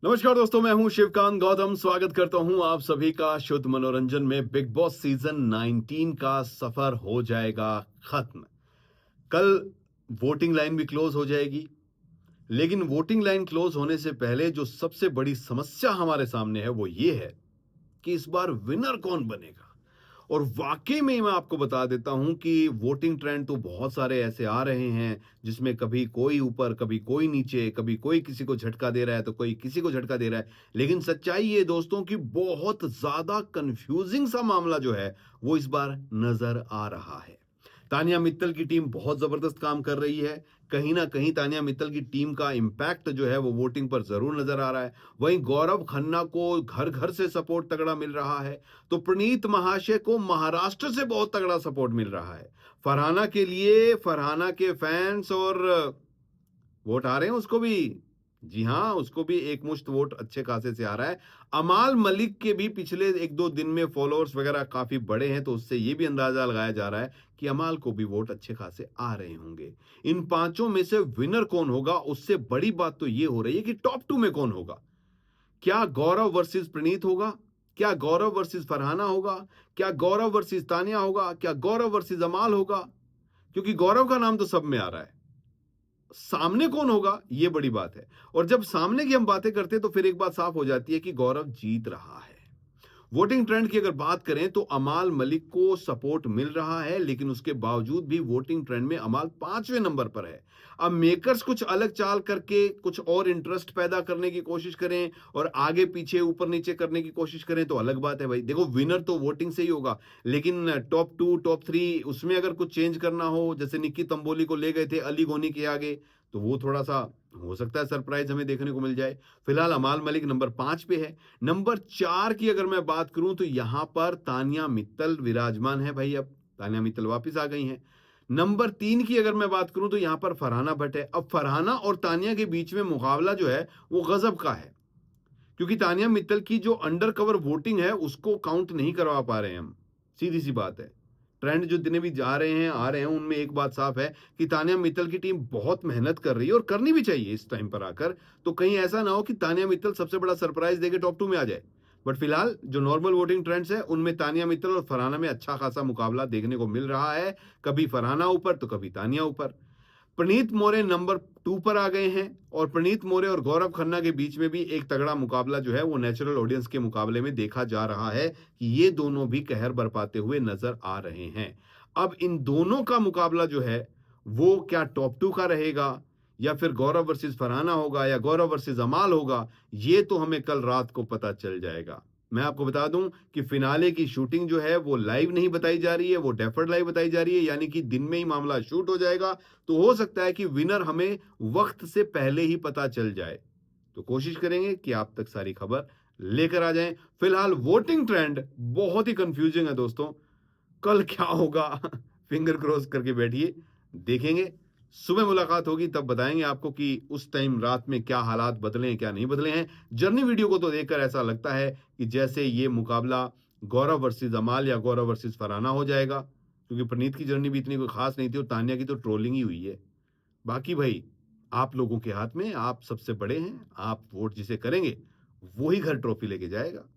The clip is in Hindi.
नमस्कार दोस्तों, मैं हूं शिवकांत गौतम। स्वागत करता हूं आप सभी का शुद्ध मनोरंजन में। बिग बॉस सीजन 19 का सफर हो जाएगा खत्म। कल वोटिंग लाइन भी क्लोज हो जाएगी। लेकिन वोटिंग लाइन क्लोज होने से पहले जो सबसे बड़ी समस्या हमारे सामने है वो ये है कि इस बार विनर कौन बनेगा। और वाकई में मैं आपको बता देता हूं कि वोटिंग ट्रेंड तो बहुत सारे ऐसे आ रहे हैं जिसमें कभी कोई ऊपर, कभी कोई नीचे, कभी कोई किसी को झटका दे रहा है तो कोई किसी को झटका दे रहा है। लेकिन सच्चाई ये दोस्तों कि बहुत ज्यादा कंफ्यूजिंग सा मामला जो है वो इस बार नजर आ रहा है। तानिया मित्तल की टीम बहुत जबरदस्त काम कर रही है। कहीं ना कहीं तानिया मित्तल की टीम का इंपैक्ट जो है वो वोटिंग पर जरूर नजर आ रहा है। वहीं गौरव खन्ना को घर घर से सपोर्ट तगड़ा मिल रहा है। तो प्रणीत महाशय को महाराष्ट्र से बहुत तगड़ा सपोर्ट मिल रहा है। फरहाना के लिए फरहाना के फैंस और वोट आ रहे हैं उसको भी। जी हाँ, उसको भी एक मुश्त वोट अच्छे खासे से आ रहा है। अमाल मलिक के भी पिछले एक दो दिन में फॉलोअर्स वगैरह काफी बड़े हैं, तो उससे ये भी अंदाजा लगाया जा रहा है कि अमाल को भी वोट अच्छे खासे आ रहे होंगे। इन पांचों में से विनर कौन होगा, उससे बड़ी बात तो ये हो रही है कि टॉप टू में कौन होगा। क्या गौरव वर्सेस प्रणीत होगा? क्या गौरव वर्सेस फरहाना होगा? क्या गौरव वर्सेस तानिया होगा? क्या गौरव वर्सेस अमाल होगा? क्योंकि गौरव का नाम तो सब में आ रहा है। सामने कौन होगा ये बड़ी बात है। और जब सामने की हम बातें करते हैं तो फिर एक बात साफ हो जाती है कि गौरव जीत रहा है। वोटिंग ट्रेंड की अगर बात करें तो अमाल मलिक को सपोर्ट मिल रहा है, लेकिन उसके बावजूद भी वोटिंग ट्रेंड में अमाल 5वें नंबर पर है। अब मेकर्स कुछ अलग चाल करके कुछ और इंटरेस्ट पैदा करने की कोशिश करें और आगे पीछे ऊपर नीचे करने की कोशिश करें तो अलग बात है। भाई देखो, विनर तो वोटिंग से ही होगा, लेकिन टॉप टू टॉप थ्री उसमें अगर कुछ चेंज करना हो, जैसे निक्की तंबोली को ले गए थे अली गोनी के आगे, तो वो थोड़ा सा हो सकता है सरप्राइज हमें देखने को मिल जाए। फिलहाल अमाल मलिक नंबर 5 पे है। नंबर 4 की अगर मैं बात करूं तो यहां पर तानिया मित्तल विराजमान है। भाई अब तानिया मित्तल वापस आ गई हैं। नंबर 3 की अगर मैं बात करूं तो यहां पर फरहाना भट्ट है। अब फरहाना और तानिया के बीच में मुकाबला जो है वो गजब का है, क्योंकि तानिया मित्तल की जो अंडर कवर वोटिंग है उसको काउंट नहीं करवा पा रहे हैं हम। सीधी सी बात है। ट्रेंड जो जितने भी जा रहे हैं आ रहे हैं उनमें एक बात साफ है कि तानिया मित्तल की टीम बहुत मेहनत कर रही है और करनी भी चाहिए इस टाइम पर आकर। तो कहीं ऐसा ना हो कि तानिया मित्तल सबसे बड़ा सरप्राइज देके टॉप टू में आ जाए। बट फिलहाल जो नॉर्मल वोटिंग ट्रेंड्स है उनमें तानिया मित्तल और फरहाना में अच्छा खासा मुकाबला देखने को मिल रहा है। कभी फरहाना ऊपर तो कभी तानिया ऊपर। प्रणीत मोरे नंबर 2 पर आ गए हैं और प्रणीत मोरे और गौरव खन्ना के बीच में भी एक तगड़ा मुकाबला जो है वो नेचुरल ऑडियंस के मुकाबले में देखा जा रहा है कि ये दोनों भी कहर बरपाते हुए नजर आ रहे हैं। अब इन दोनों का मुकाबला जो है वो क्या टॉप टू का रहेगा, या फिर गौरव वर्सेस फरहाना होगा, या गौरव वर्सेस अमाल होगा, ये तो हमें कल रात को पता चल जाएगा। मैं आपको बता दूं कि फिनाले की शूटिंग जो है वो लाइव नहीं बताई जा रही है, वो डेफर्ड लाइव बताई जा रही है, यानी कि दिन में ही मामला शूट हो जाएगा। तो हो सकता है कि विनर हमें वक्त से पहले ही पता चल जाए। तो कोशिश करेंगे कि आप तक सारी खबर लेकर आ जाएं। फिलहाल वोटिंग ट्रेंड बहुत ही कंफ्यूजिंग है दोस्तों। कल क्या होगा फिंगर क्रॉस करके बैठिए, देखेंगे। सुबह मुलाकात होगी तब बताएंगे आपको कि उस टाइम रात में क्या हालात बदले हैं क्या नहीं बदले हैं। जर्नी वीडियो को तो देखकर ऐसा लगता है कि जैसे ये मुकाबला गौरव वर्सेस अमाल या गौरव वर्सेस फरहाना हो जाएगा, क्योंकि प्रणीत की जर्नी भी इतनी कोई खास नहीं थी और तान्या की तो ट्रोलिंग ही हुई है। बाकी भाई आप लोगों के हाथ में, आप सबसे बड़े हैं, आप वोट जिसे करेंगे वही घर ट्रॉफी लेके जाएगा।